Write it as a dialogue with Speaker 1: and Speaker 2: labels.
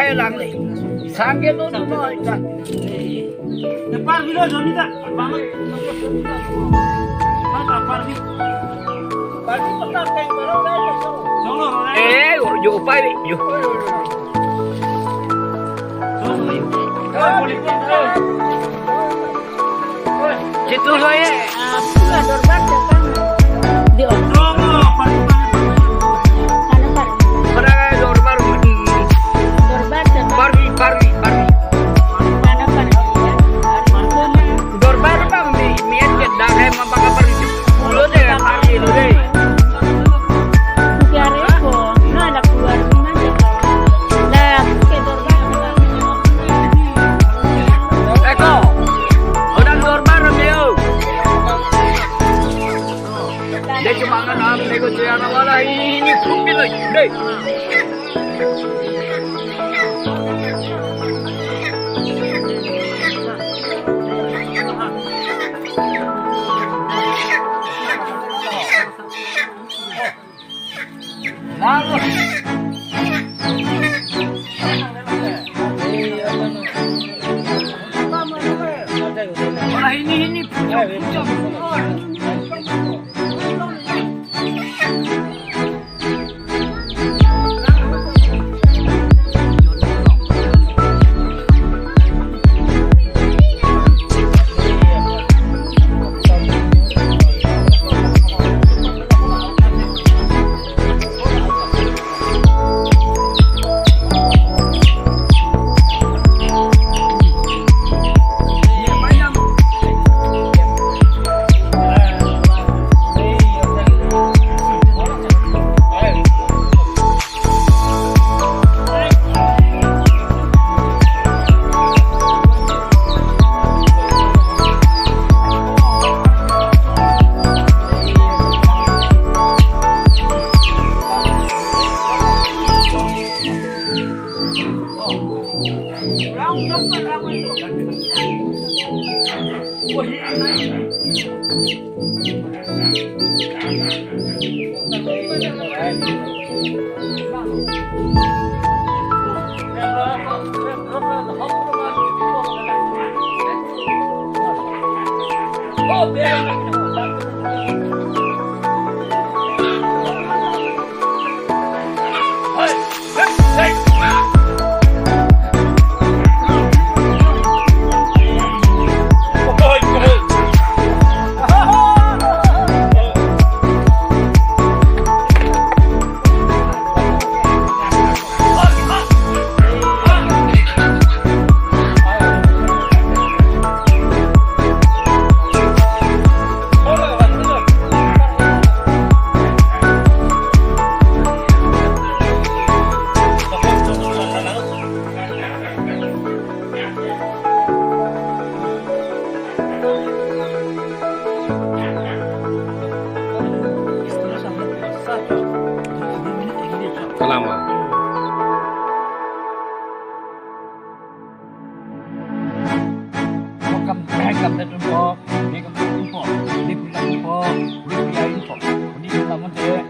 Speaker 1: Saya lang nih. Sangge tuh no ika.
Speaker 2: Par bilo jomita. Mama. Par bi.
Speaker 1: Par bi pata kayak baru deh.
Speaker 2: Cholo ro.
Speaker 1: Yo upay yo. Situ saya.
Speaker 3: Pula dorbat kan. Di
Speaker 1: Para dorbar.
Speaker 3: dorbat
Speaker 1: Parvi.
Speaker 3: mana
Speaker 1: Dorbar bang di miet ke dagai mabaka parvi. Ulo deh parvi lo deh.
Speaker 3: Kaya ko, nada keluar mana lah ke dorbat
Speaker 1: Eko. Udah dorbar dia. Dia cuma ngan negosiasi wala ini tumpil lagi deh. Lalu. Wah ini pucuk.
Speaker 4: Lama.
Speaker 1: Cầm lên trung phố, đi cầm trung phố, đi cùng trung phố, đi cùng info, đi cùng làm vấn đề.